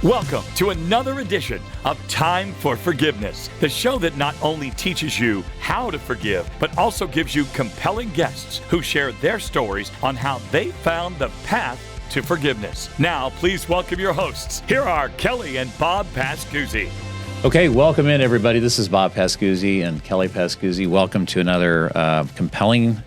Welcome to another edition of Time for Forgiveness, the show that not only teaches you how to forgive, but also gives you compelling guests who share their stories on how they found the path to forgiveness. Now, please welcome your hosts. Here are Kelly and Bob Pascuzzi. Okay, welcome in, everybody. This is Bob Pascuzzi and Kelly Pascuzzi. Welcome to another compelling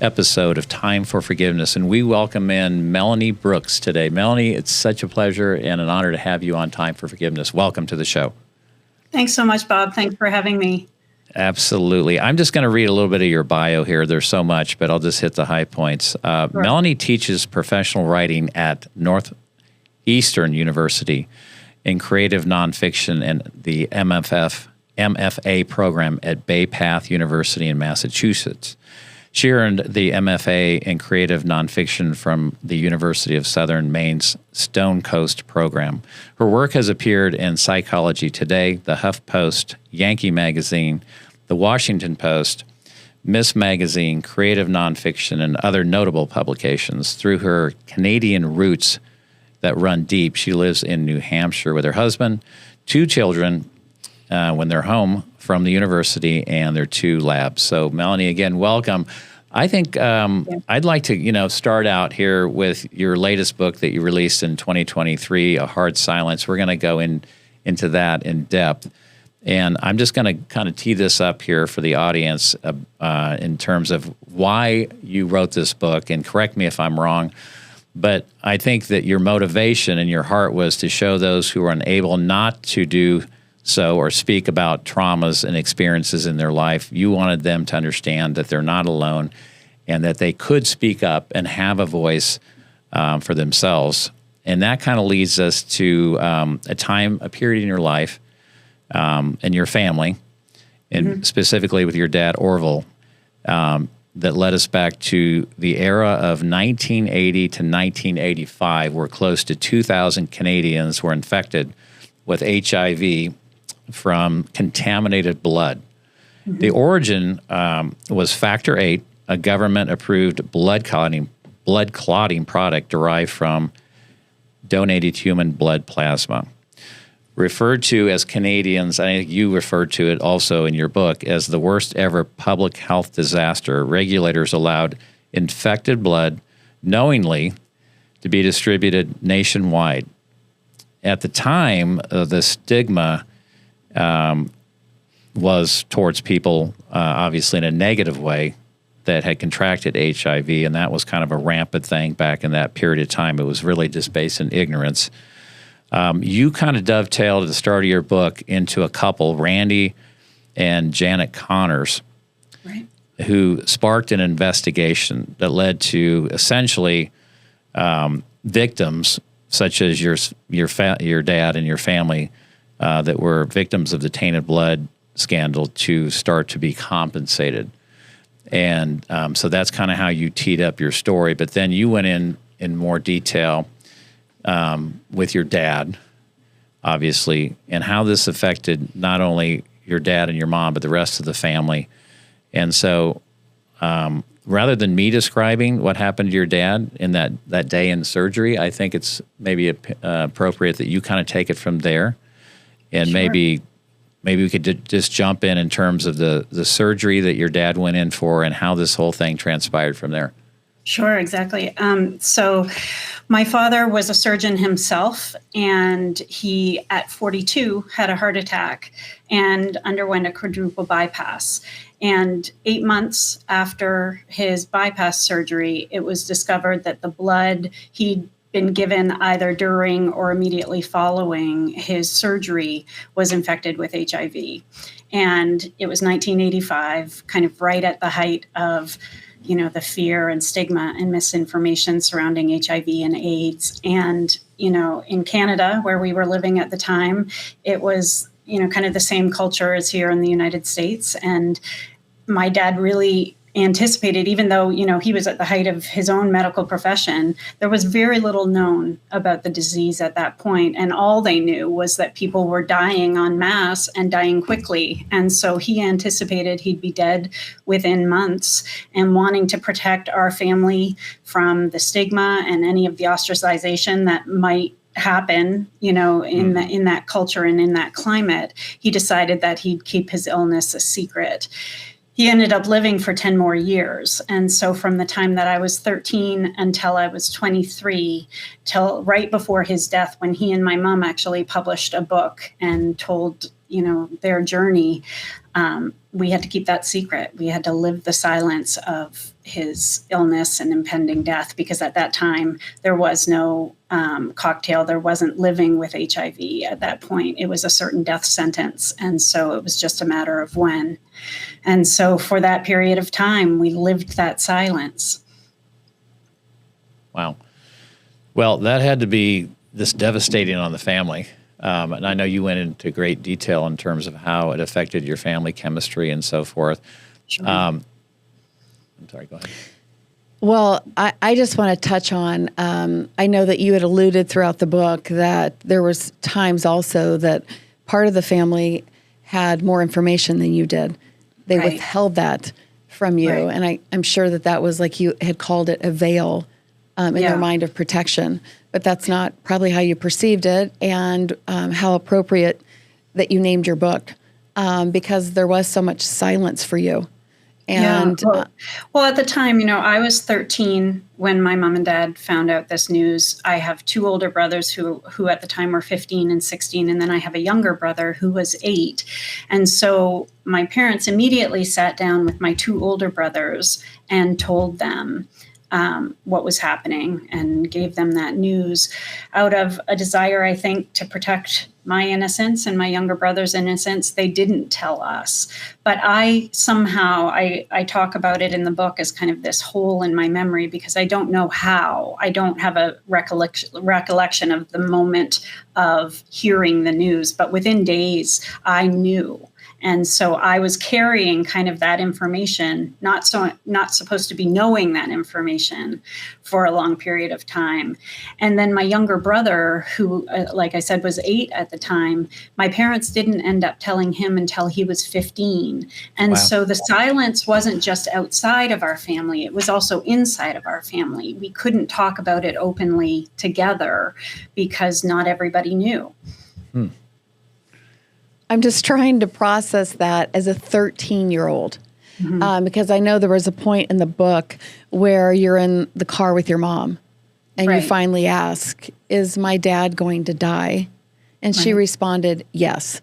episode of Time for Forgiveness, and we welcome in Melanie Brooks today. Melanie, it's such a pleasure and an honor to have you on Time for Forgiveness. Welcome to the show. Thanks so much, Bob. Thanks for having me. Absolutely. I'm just going to read a little bit of your bio here. There's so much, but I'll just hit the high points. Sure. Melanie teaches professional writing at Northeastern University in creative nonfiction and the MFA program at Bay Path University in Massachusetts. She earned the MFA in Creative Nonfiction from the University of Southern Maine's Stone Coast program. Her work has appeared in Psychology Today, the HuffPost, Yankee Magazine, the Washington Post, Miss Magazine, Creative Nonfiction, and other notable publications. Through her Canadian roots that run deep, she lives in New Hampshire with her husband, 2 children, when they're home from the university, and their 2 labs. So, Melanie, again, welcome. I think I'd like to, start out here with your latest book that you released in 2023, A Hard Silence. We're going to go into that in depth. And I'm just going to kind of tee this up here for the audience in terms of why you wrote this book. And correct me if I'm wrong, but I think that your motivation and your heart was to show those who are unable not to do so or speak about traumas and experiences in their life. You wanted them to understand that they're not alone and that they could speak up and have a voice for themselves. And that kind of leads us to a period in your life and your family, and specifically with your dad, Orville, that led us back to the era of 1980 to 1985, where close to 2,000 Canadians were infected with HIV from contaminated blood. The origin was Factor VIII, a government-approved blood clotting product derived from donated human blood plasma. Referred to as Canadians, I think you referred to it also in your book, as the worst ever public health disaster. Regulators allowed infected blood knowingly to be distributed nationwide. At the time, the stigma was towards people, obviously in a negative way, that had contracted HIV, and that was kind of a rampant thing back in that period of time. It was really just based in ignorance. You kind of dovetailed at the start of your book into a couple, Randy and Janet Connors, Right. who sparked an investigation that led to essentially victims such as your dad and your family that were victims of the tainted blood scandal to start to be compensated. And so that's kind of how you teed up your story. But then you went in more detail with your dad, obviously, and how this affected not only your dad and your mom, but the rest of the family. And so rather than me describing what happened to your dad in that day in surgery, I think it's maybe appropriate that you kind of take it from there. And Sure. maybe we could just jump in terms of the surgery that your dad went in for and how this whole thing transpired from there. Sure, exactly. So my father was a surgeon himself, and he, at 42, had a heart attack and underwent a quadruple bypass. And 8 months after his bypass surgery, it was discovered that the blood he'd been given either during or immediately following his surgery was infected with HIV. And it was 1985, kind of right at the height of the fear and stigma and misinformation surrounding HIV and AIDS. And, in Canada, where we were living at the time, it was, kind of the same culture as here in the United States. And my dad really anticipated, even though, he was at the height of his own medical profession, there was very little known about the disease at that point. And all they knew was that people were dying en masse and dying quickly. And so he anticipated he'd be dead within months, and wanting to protect our family from the stigma and any of the ostracization that might happen, in that culture and in that climate, he decided that he'd keep his illness a secret. He ended up living for 10 more years. And so from the time that I was 13 until I was 23, till right before his death, when he and my mom actually published a book and told, their journey, we had to keep that secret. We had to live the silence of his illness and impending death, because at that time there was no cocktail. There wasn't living with HIV at that point. It was a certain death sentence. And so it was just a matter of when. And so for that period of time, we lived that silence. Wow. Well, that had to be this devastating on the family. And I know you went into great detail in terms of how it affected your family chemistry and so forth. Sure. I'm sorry, go ahead. Well, I just want to touch on, I know that you had alluded throughout the book that there was times also that part of the family had more information than you did. They Right. withheld that from you. Right. And I'm sure that was like you had called it a veil in Yeah. their mind of protection. But that's not probably how you perceived it, and how appropriate that you named your book, because there was so much silence for you. And well, at the time, I was 13 when my mom and dad found out this news. I have two older brothers who at the time were 15 and 16, and then I have a younger brother who was 8. And so my parents immediately sat down with my two older brothers and told them what was happening and gave them that news out of a desire, I think, to protect my innocence and my younger brother's innocence. They didn't tell us, but I talk about it in the book as kind of this hole in my memory, because I don't know how. I don't have a recollection of the moment of hearing the news, but within days I knew. And so I was carrying kind of that information, not supposed to be knowing that information for a long period of time. And then my younger brother, who, like I said, was 8 at the time, my parents didn't end up telling him until he was 15. And Wow. So the silence wasn't just outside of our family, it was also inside of our family. We couldn't talk about it openly together because not everybody knew. I'm just trying to process that as a 13-year-old, because I know there was a point in the book where you're in the car with your mom and Right. you finally ask, "Is my dad going to die?" And she Right. responded, "Yes."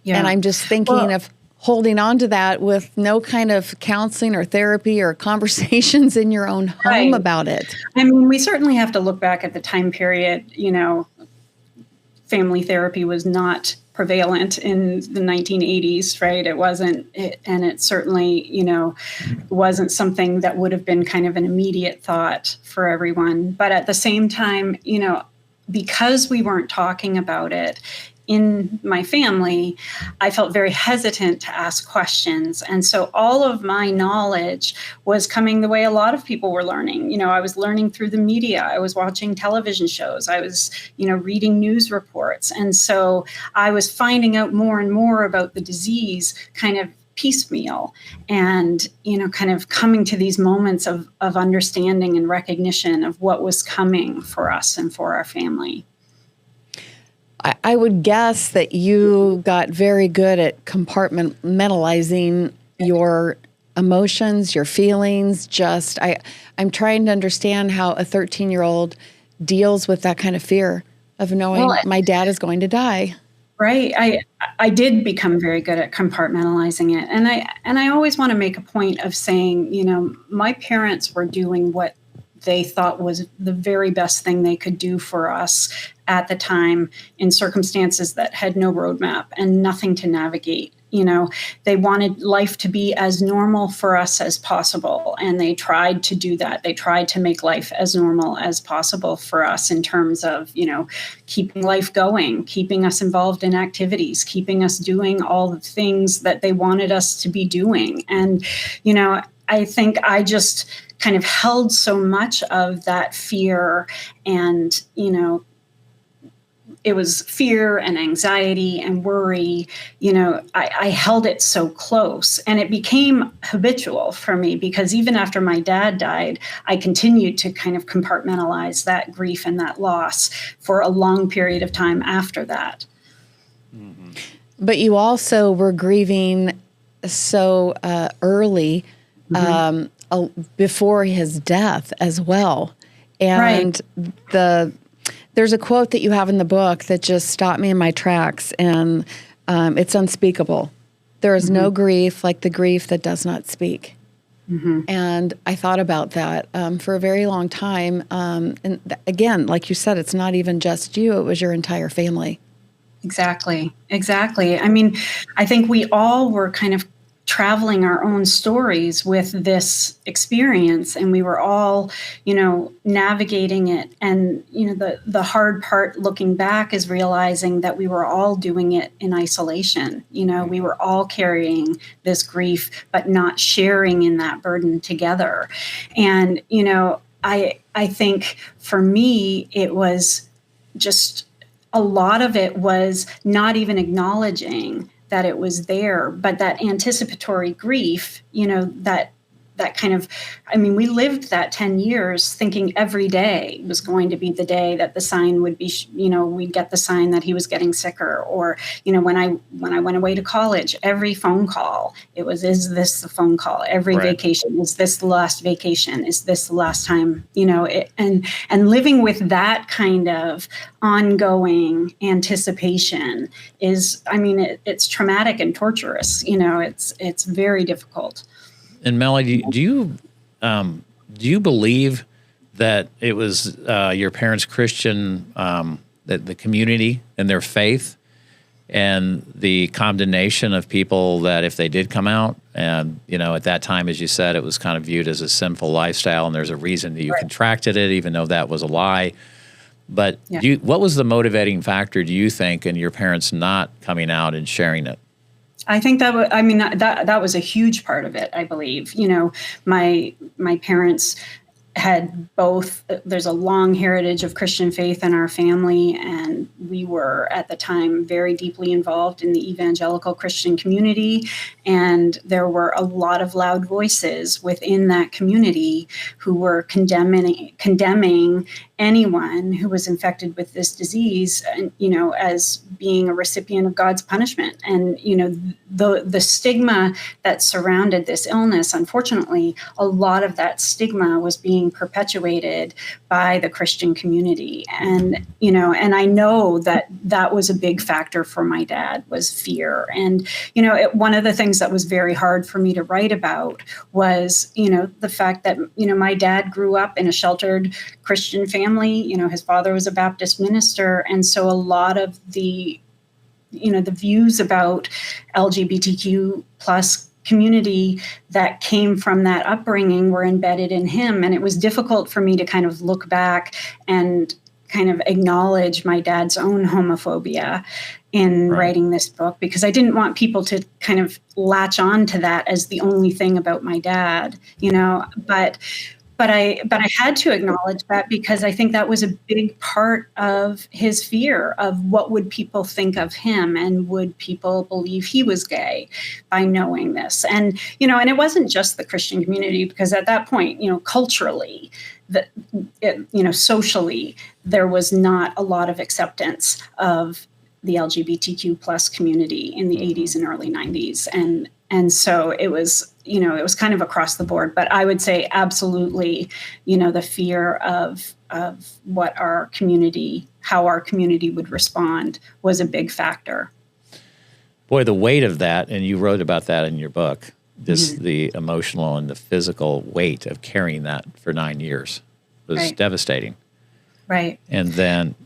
Yeah. And I'm just thinking of holding on to that with no kind of counseling or therapy or conversations in your own home Right. about it. I mean, we certainly have to look back at the time period. Family therapy was not prevalent in the 1980s, right? It wasn't, and it certainly, wasn't something that would have been kind of an immediate thought for everyone. But at the same time, because we weren't talking about it in my family, I felt very hesitant to ask questions. And so all of my knowledge was coming the way a lot of people were learning. I was learning through the media. I was watching television shows. I was, reading news reports. And so I was finding out more and more about the disease kind of piecemeal, and, kind of coming to these moments of understanding and recognition of what was coming for us and for our family. I would guess that you got very good at compartmentalizing your emotions, your feelings. I'm trying to understand how a 13-year-old deals with that kind of fear of knowing my dad is going to die. Right. I did become very good at compartmentalizing it. And I always want to make a point of saying, my parents were doing what they thought was the very best thing they could do for us at the time, in circumstances that had no roadmap and nothing to navigate. They wanted life to be as normal for us as possible. And they tried to do that. They tried to make life as normal as possible for us in terms of, keeping life going, keeping us involved in activities, keeping us doing all the things that they wanted us to be doing. And, I think I just kind of held so much of that fear, and, it was fear and anxiety and worry. I held it so close, and it became habitual for me, because even after my dad died, I continued to kind of compartmentalize that grief and that loss for a long period of time after that. Mm-hmm. But you also were grieving so early, before his death as well. And there's a quote that you have in the book that just stopped me in my tracks, and it's unspeakable. There is no grief like the grief that does not speak. And I thought about that for a very long time. And again, like you said, it's not even just you, it was your entire family. Exactly. I mean, I think we all were kind of traveling our own stories with this experience, and we were all, navigating it. And, the hard part looking back is realizing that we were all doing it in isolation. We were all carrying this grief, but not sharing in that burden together. And, I think for me, it was just, a lot of it was not even acknowledging that it was there, but that anticipatory grief, that kind of, we lived that 10 years thinking every day was going to be the day that the sign would be, we'd get the sign that he was getting sicker. Or, when I went away to college, every phone call, it was, is this the phone call? Every vacation, is this the last vacation? Is this the last time, and living with that kind of ongoing anticipation is, it's traumatic and torturous. It's very difficult. And Melanie, do you believe that it was your parents' Christian, that the community and their faith, and the condemnation of people that if they did come out, and at that time, as you said, it was kind of viewed as a sinful lifestyle, and there's a reason that you contracted it, even though that was a lie. But what was the motivating factor, do you think, in your parents not coming out and sharing it? I think that was a huge part of it, I believe. My parents had both, there's a long heritage of Christian faith in our family, and we were at the time very deeply involved in the evangelical Christian community. And there were a lot of loud voices within that community who were condemning anyone who was infected with this disease, as being a recipient of God's punishment. And, the stigma that surrounded this illness, unfortunately, a lot of that stigma was being perpetuated by the Christian community. And, and I know that was a big factor for my dad, was fear. And, one of the things that was very hard for me to write about was, the fact that, my dad grew up in a sheltered Christian family. His father was a Baptist minister. And so a lot of the views about LGBTQ plus community that came from that upbringing were embedded in him. And it was difficult for me to kind of look back and kind of acknowledge my dad's own homophobia in writing this book, because I didn't want people to kind of latch on to that as the only thing about my dad, but I had to acknowledge that, because I think that was a big part of his fear of what would people think of him, and would people believe he was gay by knowing this. And, and it wasn't just the Christian community, because at that point, culturally, socially, there was not a lot of acceptance of the LGBTQ plus community in the 80s and early 90s. And so it was, it was kind of across the board. But I would say absolutely, the fear of what how our community would respond was a big factor. Boy, the weight of that, and you wrote about that in your book, the emotional and the physical weight of carrying that for 9 years was devastating. Right. And then,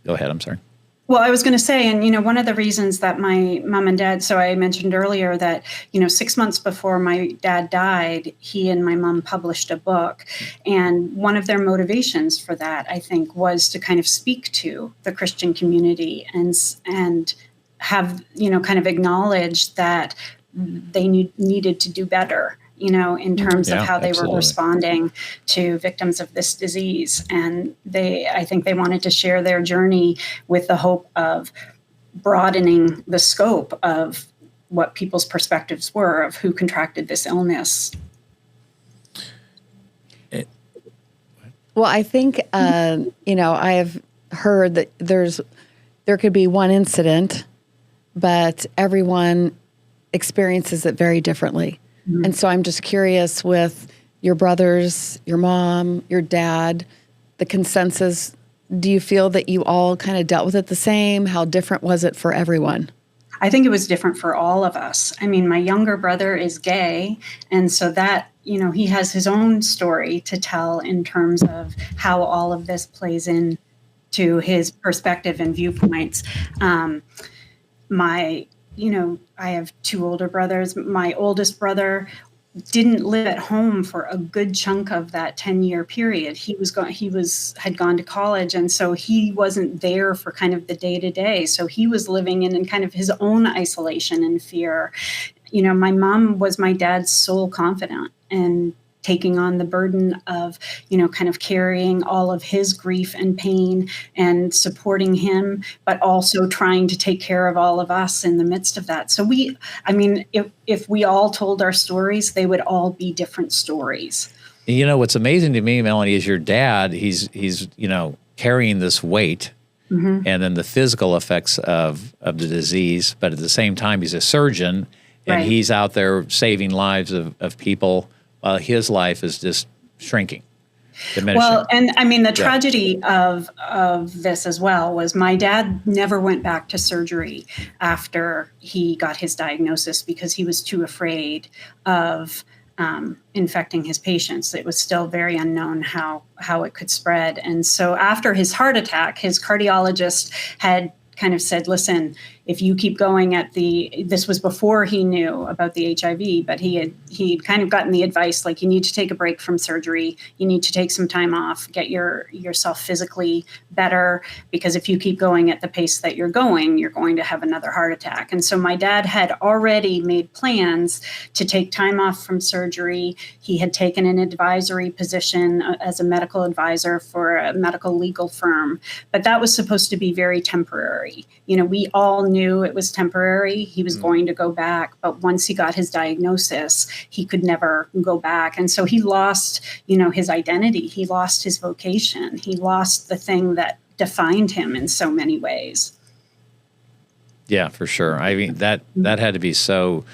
go ahead, I'm sorry. Well, I was going to say, and, one of the reasons that my mom and dad, so I mentioned earlier that, 6 months before my dad died, he and my mom published a book. And one of their motivations for that, I think, was to kind of speak to the Christian community and have, kind of acknowledge that they needed to do better in terms of Yeah, how they absolutely. were responding to victims of this disease. And I think they wanted to share their journey with the hope of broadening the scope of what people's perspectives were of who contracted this illness. Well, I think, I have heard that there could be one incident, but everyone experiences it very differently. Mm-hmm. And so I'm just curious with your brothers, your mom, your dad, the consensus, do you feel that you all kind of dealt with it the same? How different was it for everyone? I think it was different for all of us. I mean, my younger brother is gay, and so that, he has his own story to tell in terms of how all of this plays in to his perspective and viewpoints. I have two older brothers. My oldest brother didn't live at home for a good chunk of that 10-year period. He had gone to college, and so he wasn't there for kind of the day-to-day. So he was living in kind of his own isolation and fear. My mom was my dad's sole confidant, and taking on the burden of, kind of carrying all of his grief and pain and supporting him, but also trying to take care of all of us in the midst of that. So if we all told our stories, they would all be different stories. What's amazing to me, Melanie, is your dad, he's carrying this weight, mm-hmm. and then the physical effects of the disease, but at the same time, he's a surgeon, and right. He's out there saving lives of people. His life is just shrinking, diminishing. Well, and the tragedy of this as well was my dad never went back to surgery after he got his diagnosis because he was too afraid of infecting his patients. It was still very unknown how it could spread. And so after his heart attack, his cardiologist had kind of said, listen, if you keep going this was before he knew about the HIV, but he'd kind of gotten the advice, like, you need to take a break from surgery. You need to take some time off, get yourself physically better, because if you keep going at the pace that you're going to have another heart attack. And so my dad had already made plans to take time off from surgery. He had taken an advisory position as a medical advisor for a medical legal firm, but that was supposed to be very temporary. We all knew it was temporary. He was going to go back, but once he got his diagnosis, he could never go back. And so he lost, his identity. He lost his vocation. He lost the thing that defined him in so many ways. Yeah, for sure. I mean, that had to be so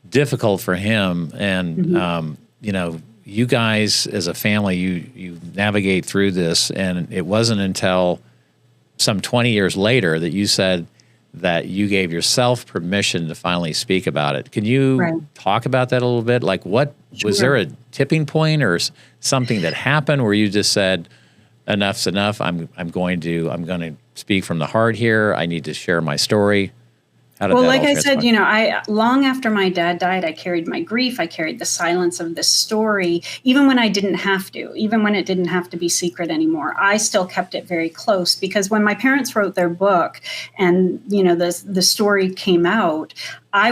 difficult for him. And, mm-hmm. You guys as a family, you navigate through this, and it wasn't until some 20 years later that you said that you gave yourself permission to finally speak about it. Can you talk about that a little bit? Like, was there a tipping point or something that happened where you just said, enough's enough. I'm going to speak from the heart here. I need to share my story. Well, like I said, long after my dad died, I carried my grief. I carried the silence of this story, even when I didn't have to, even when it didn't have to be secret anymore. I still kept it very close, because when my parents wrote their book and, the story came out, I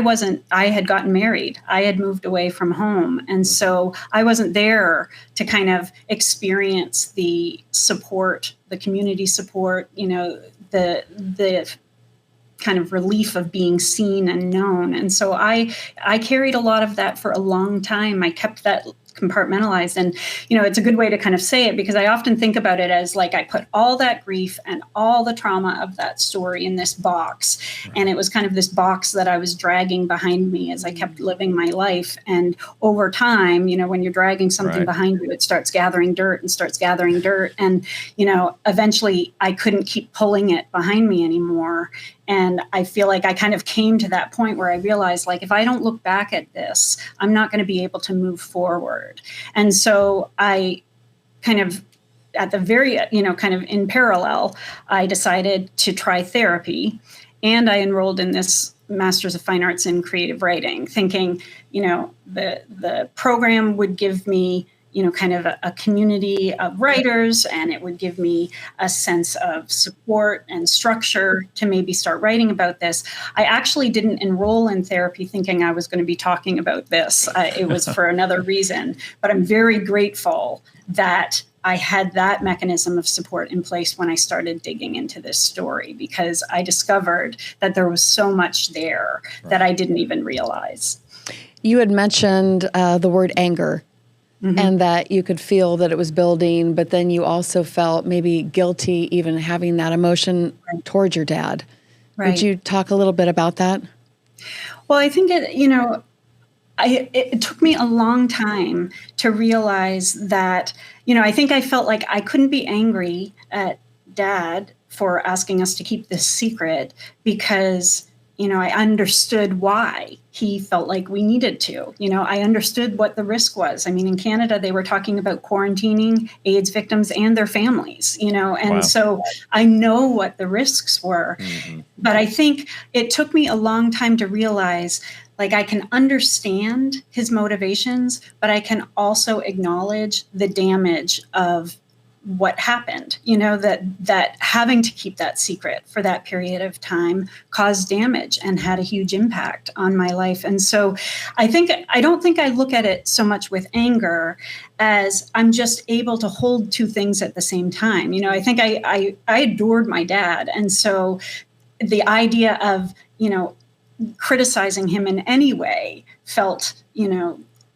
had gotten married. I had moved away from home. And so I wasn't there to kind of experience the support, the community support, the kind of relief of being seen and known. And so I carried a lot of that for a long time. I kept that compartmentalized. And, it's a good way to kind of say it, because I often think about it as like I put all that grief and all the trauma of that story in this box. And it was kind of this box that I was dragging behind me as I kept living my life. And over time, when you're dragging something behind you, it starts gathering dirt. And, eventually I couldn't keep pulling it behind me anymore. And I feel like I kind of came to that point where I realized, like, if I don't look back at this, I'm not going to be able to move forward. And so I kind of, at the very, kind of in parallel, I decided to try therapy, and I enrolled in this Master's of Fine Arts in Creative Writing, thinking, the program would give me, kind of a community of writers, and it would give me a sense of support and structure to maybe start writing about this. I actually didn't enroll in therapy thinking I was going to be talking about this. It was for another reason, but I'm very grateful that I had that mechanism of support in place when I started digging into this story, because I discovered that there was so much there that I didn't even realize. You had mentioned the word anger, and that you could feel that it was building, but then you also felt maybe guilty even having that emotion towards your dad. Right. Would you talk a little bit about that? Well, I think it took me a long time to realize that, I think I felt like I couldn't be angry at Dad for asking us to keep this secret because, I understood why he felt like we needed to. I understood what the risk was. I mean, in Canada, they were talking about quarantining AIDS victims and their families, and so I know what the risks were. But I think it took me a long time to realize, like, I can understand his motivations, but I can also acknowledge the damage of what happened, that having to keep that secret for that period of time caused damage and had a huge impact on my life. And so I don't think I look at it so much with anger as I'm just able to hold two things at the same time. I think I adored my dad. And so the idea of, criticizing him in any way felt,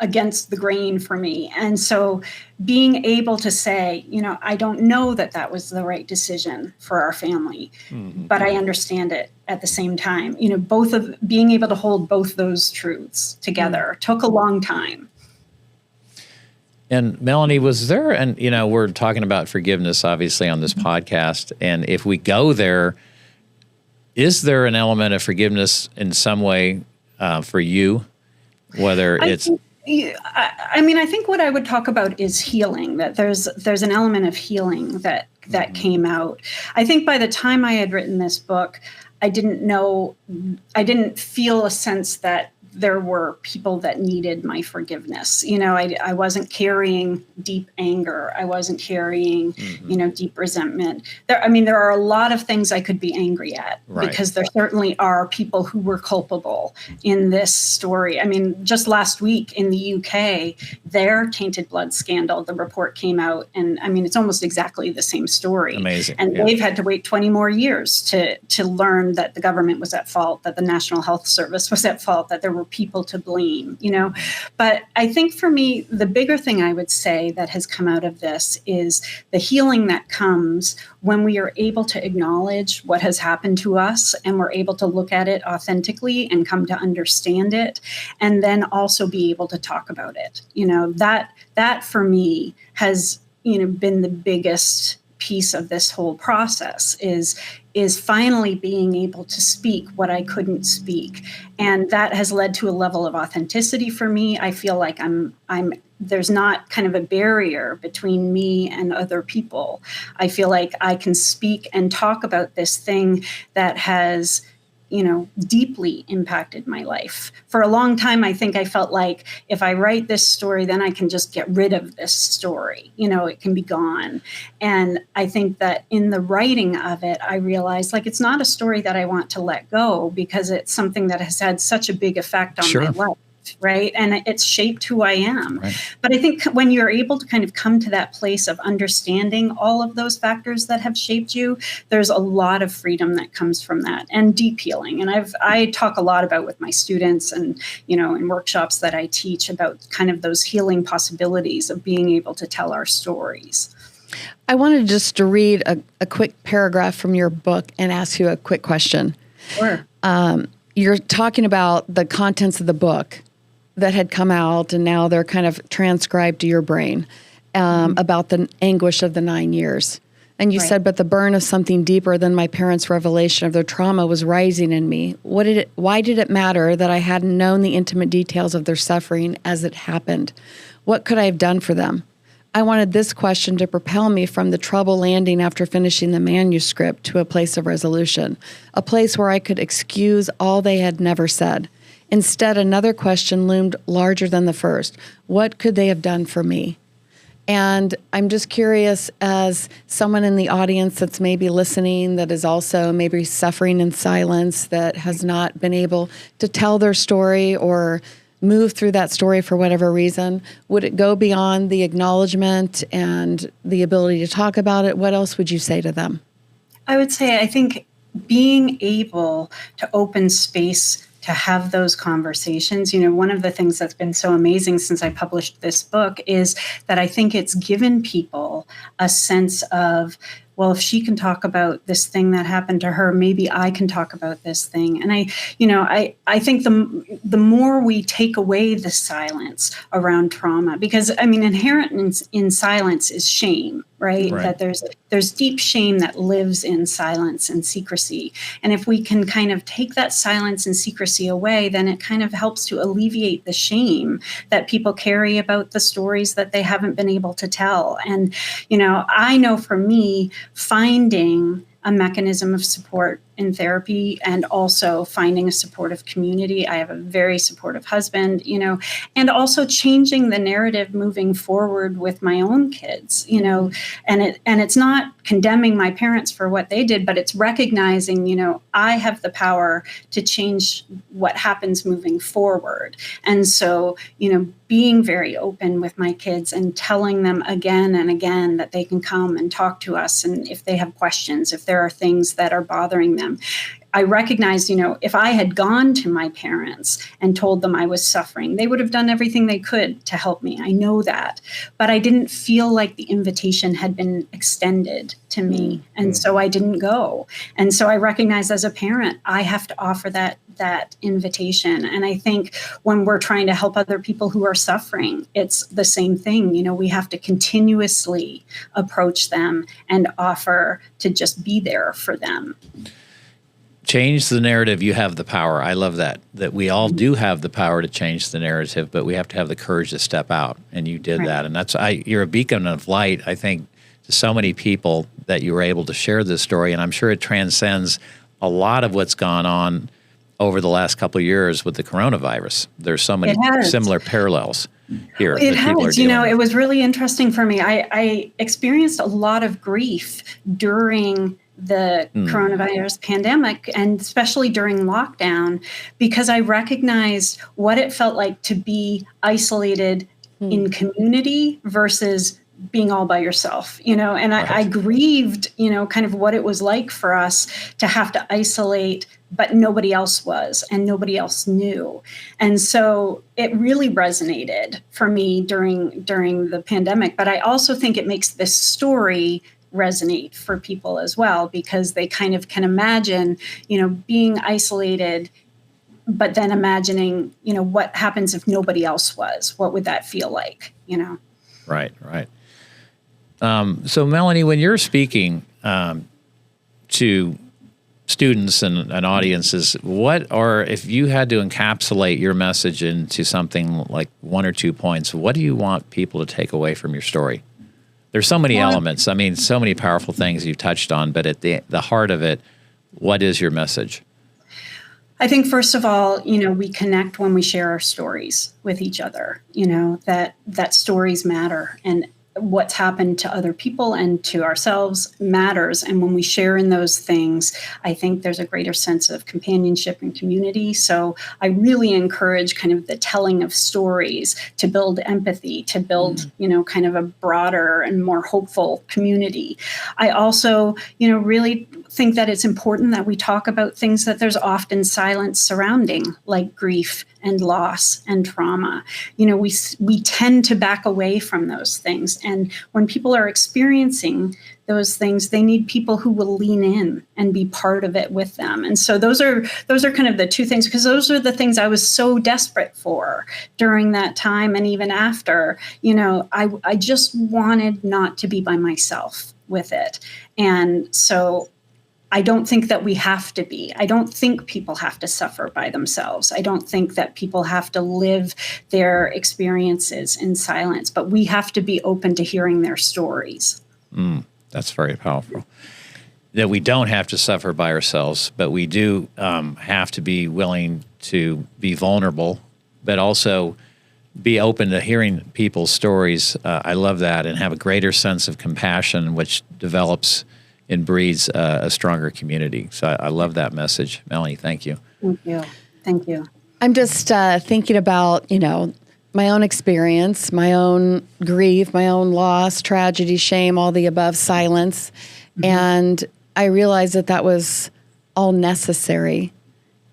against the grain for me. And so being able to say, I don't know that was the right decision for our family, but I understand it at the same time. Both of being able to hold both those truths together took a long time. And Melanie, was there, and we're talking about forgiveness obviously on this podcast, and if we go there, is there an element of forgiveness in some way for you, whether it's... I think what I would talk about is healing, that there's an element of healing that came out. I think by the time I had written this book, I didn't feel a sense that there were people that needed my forgiveness. I wasn't carrying deep anger. I wasn't carrying, deep resentment. There are a lot of things I could be angry at because there certainly are people who were culpable in this story. Just last week in the UK, their tainted blood scandal, the report came out, and it's almost exactly the same story. Amazing. And they've had to wait 20 more years to learn that the government was at fault, that the National Health Service was at fault, that there were people to blame, But I think for me, the bigger thing I would say that has come out of this is the healing that comes when we are able to acknowledge what has happened to us and we're able to look at it authentically and come to understand it, and then also be able to talk about it. That for me has, been the biggest piece of this whole process is finally being able to speak what I couldn't speak. And that has led to a level of authenticity for me. I feel like there's not kind of a barrier between me and other people. I feel like I can speak and talk about this thing that has, deeply impacted my life. For a long time, I think I felt like if I write this story, then I can just get rid of this story. It can be gone. And I think that in the writing of it, I realized it's not a story that I want to let go because it's something that has had such a big effect on my life. Right. And it's shaped who I am. Right. But I think when you're able to kind of come to that place of understanding all of those factors that have shaped you, there's a lot of freedom that comes from that and deep healing. And I talk a lot about with my students and, in workshops that I teach about kind of those healing possibilities of being able to tell our stories. I wanted just to read a quick paragraph from your book and ask you a quick question. Sure. You're talking about the contents of the book that had come out, and now they're kind of transcribed to your brain, about the anguish of the 9 years. And you said, but the burn of something deeper than my parents' revelation of their trauma was rising in me. Why did it matter that I hadn't known the intimate details of their suffering as it happened? What could I have done for them? I wanted this question to propel me from the trouble landing after finishing the manuscript to a place of resolution, a place where I could excuse all they had never said. Instead, another question loomed larger than the first. What could they have done for me? And I'm just curious, as someone in the audience that's maybe listening, that is also maybe suffering in silence, that has not been able to tell their story or move through that story for whatever reason, would it go beyond the acknowledgement and the ability to talk about it? What else would you say to them? I would say, I think being able to open space to have those conversations. One of the things that's been so amazing since I published this book is that I think it's given people a sense of, well, if she can talk about this thing that happened to her, maybe I can talk about this thing. And I think the more we take away the silence around trauma, because inherent in silence is shame, right? That there's deep shame that lives in silence and secrecy. And if we can kind of take that silence and secrecy away, then it kind of helps to alleviate the shame that people carry about the stories that they haven't been able to tell. And, I know for me, finding a mechanism of support in therapy and also finding a supportive community. I have a very supportive husband, and also changing the narrative moving forward with my own kids, and it's not condemning my parents for what they did, but it's recognizing, I have the power to change what happens moving forward. And so, being very open with my kids and telling them again and again that they can come and talk to us. And if they have questions, if there are things that are bothering them, I recognized, if I had gone to my parents and told them I was suffering, they would have done everything they could to help me. I know that. But I didn't feel like the invitation had been extended to me. And so I didn't go. And so I recognized as a parent, I have to offer that invitation. And I think when we're trying to help other people who are suffering, it's the same thing. We have to continuously approach them and offer to just be there for them. Change the narrative. You have the power. I love that we all do have the power to change the narrative, but we have to have the courage to step out. And you did that. And you're a beacon of light, I think, to so many people that you were able to share this story. And I'm sure it transcends a lot of what's gone on over the last couple of years with the coronavirus. There's so many similar parallels here. It has. It was really interesting for me. I experienced a lot of grief during the coronavirus pandemic, and especially during lockdown, because I recognized what it felt like to be isolated in community versus being all by yourself, and I grieved, kind of what it was like for us to have to isolate, but nobody else was and nobody else knew. And so it really resonated for me during the pandemic. But I also think it makes this story resonate for people as well, because they kind of can imagine, being isolated, but then imagining, what happens if nobody else was? What would that feel like? Right. So Melanie, when you're speaking to students and audiences, if you had to encapsulate your message into something like one or 2 points, what do you want people to take away from your story? There's so many elements. So many powerful things you've touched on, but at the heart of it, what is your message? I think, first of all, we connect when we share our stories with each other, that stories matter, and what's happened to other people and to ourselves matters. And when we share in those things, I think there's a greater sense of companionship and community. So I really encourage kind of the telling of stories to build empathy, to build, kind of a broader and more hopeful community. I also, really think that it's important that we talk about things that there's often silence surrounding, like grief and loss and trauma. We tend to back away from those things. And when people are experiencing those things, they need people who will lean in and be part of it with them. And so those are kind of the two things, because those are the things I was so desperate for during that time. And even after, I just wanted not to be by myself with it. And so I don't think that we have to be. I don't think people have to suffer by themselves. I don't think that people have to live their experiences in silence, but we have to be open to hearing their stories. That's very powerful. That we don't have to suffer by ourselves, but we do have to be willing to be vulnerable, but also be open to hearing people's stories. I love that, and have a greater sense of compassion, which develops and breeds a stronger community. So I love that message. Melanie, thank you. Thank you. Thank you. I'm just thinking about, my own experience, my own grief, my own loss, tragedy, shame, all the above, silence. And I realized that was all necessary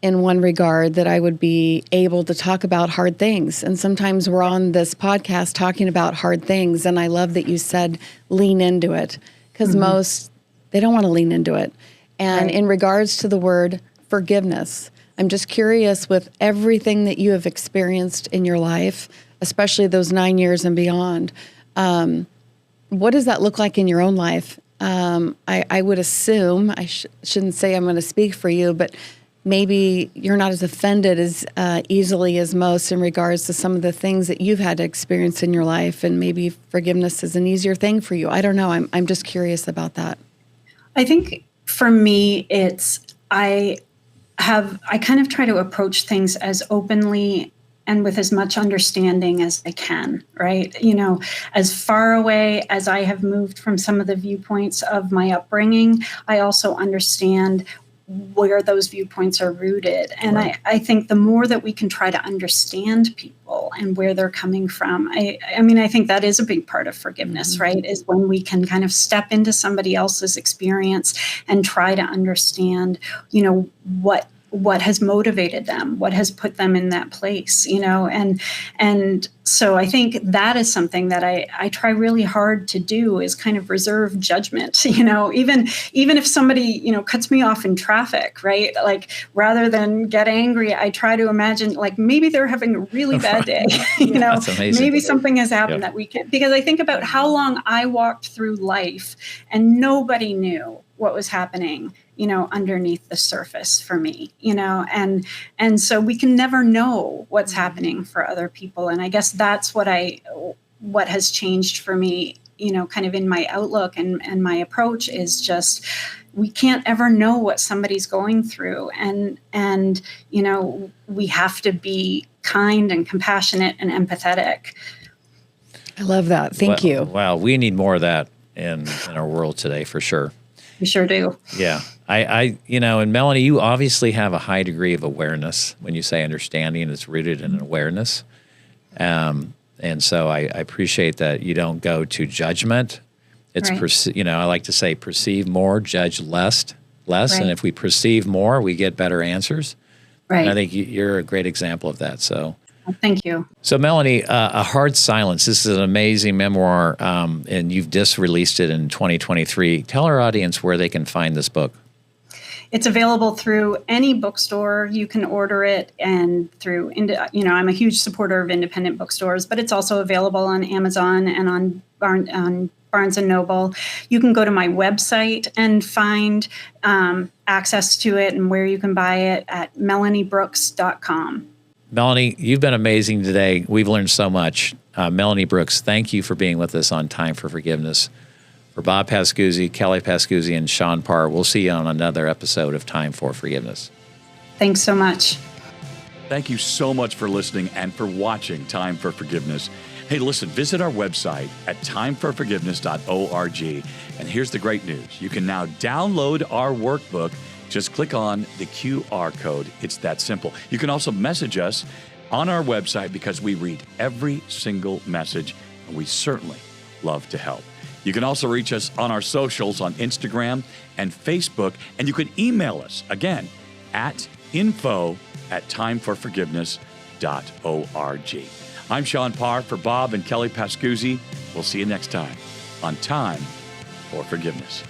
in one regard, that I would be able to talk about hard things. And sometimes we're on this podcast talking about hard things. And I love that you said lean into it, because most, they don't want to lean into it. And in regards to the word forgiveness, I'm just curious, with everything that you have experienced in your life, especially those 9 years and beyond, what does that look like in your own life? I would assume, I shouldn't say I'm going to speak for you, but maybe you're not as offended as easily as most in regards to some of the things that you've had to experience in your life, and maybe forgiveness is an easier thing for you. I don't know. I'm just curious about that. I think for me, I kind of try to approach things as openly and with as much understanding as I can, right? As far away as I have moved from some of the viewpoints of my upbringing, I also understand where those viewpoints are rooted. And I think the more that we can try to understand people and where they're coming from, I think that is a big part of forgiveness, right? Is when we can kind of step into somebody else's experience and try to understand, what has motivated them, what has put them in that place, and so I think that is something that I try really hard to do, is kind of reserve judgment, even if somebody, cuts me off in traffic, right? Like, rather than get angry, I try to imagine, like, maybe they're having a really bad day, That's amazing. Maybe something has happened that we can, because I think about how long I walked through life and nobody knew what was happening, underneath the surface for me, and so we can never know what's happening for other people. And I guess that's what has changed for me, kind of in my outlook and my approach, is just, we can't ever know what somebody's going through. And we have to be kind and compassionate and empathetic. I love that. Thank you. Wow. We need more of that in our world today, for sure. We sure do. Yeah. And Melanie, you obviously have a high degree of awareness. When you say understanding, it's rooted in awareness. And so I appreciate that you don't go to judgment. It's, I like to say, perceive more, judge less. Right. And if we perceive more, we get better answers. Right. And I think you're a great example of that. So thank you. So, Melanie, A Hard Silence, this is an amazing memoir, and you've just released it in 2023. Tell our audience where they can find this book. It's available through any bookstore. You can order it, and through, I'm a huge supporter of independent bookstores, but it's also available on Amazon and on Barnes & Noble. You can go to my website and find access to it and where you can buy it at melaniebrooks.com. Melanie, you've been amazing today. We've learned so much. Melanie Brooks, thank you for being with us on Time for Forgiveness. For Bob Pascuzzi, Kelly Pascuzzi, and Sean Parr, we'll see you on another episode of Time for Forgiveness. Thanks so much. Thank you so much for listening and for watching Time for Forgiveness. Hey, listen, visit our website at timeforforgiveness.org. And here's the great news. You can now download our workbook. Just click on the QR code. It's that simple. You can also message us on our website, because we read every single message, and we certainly love to help. You can also reach us on our socials on Instagram and Facebook, and you can email us, again, at info@timeforforgiveness.org. I'm Sean Parr for Bob and Kelly Pascuzzi. We'll see you next time on Time for Forgiveness.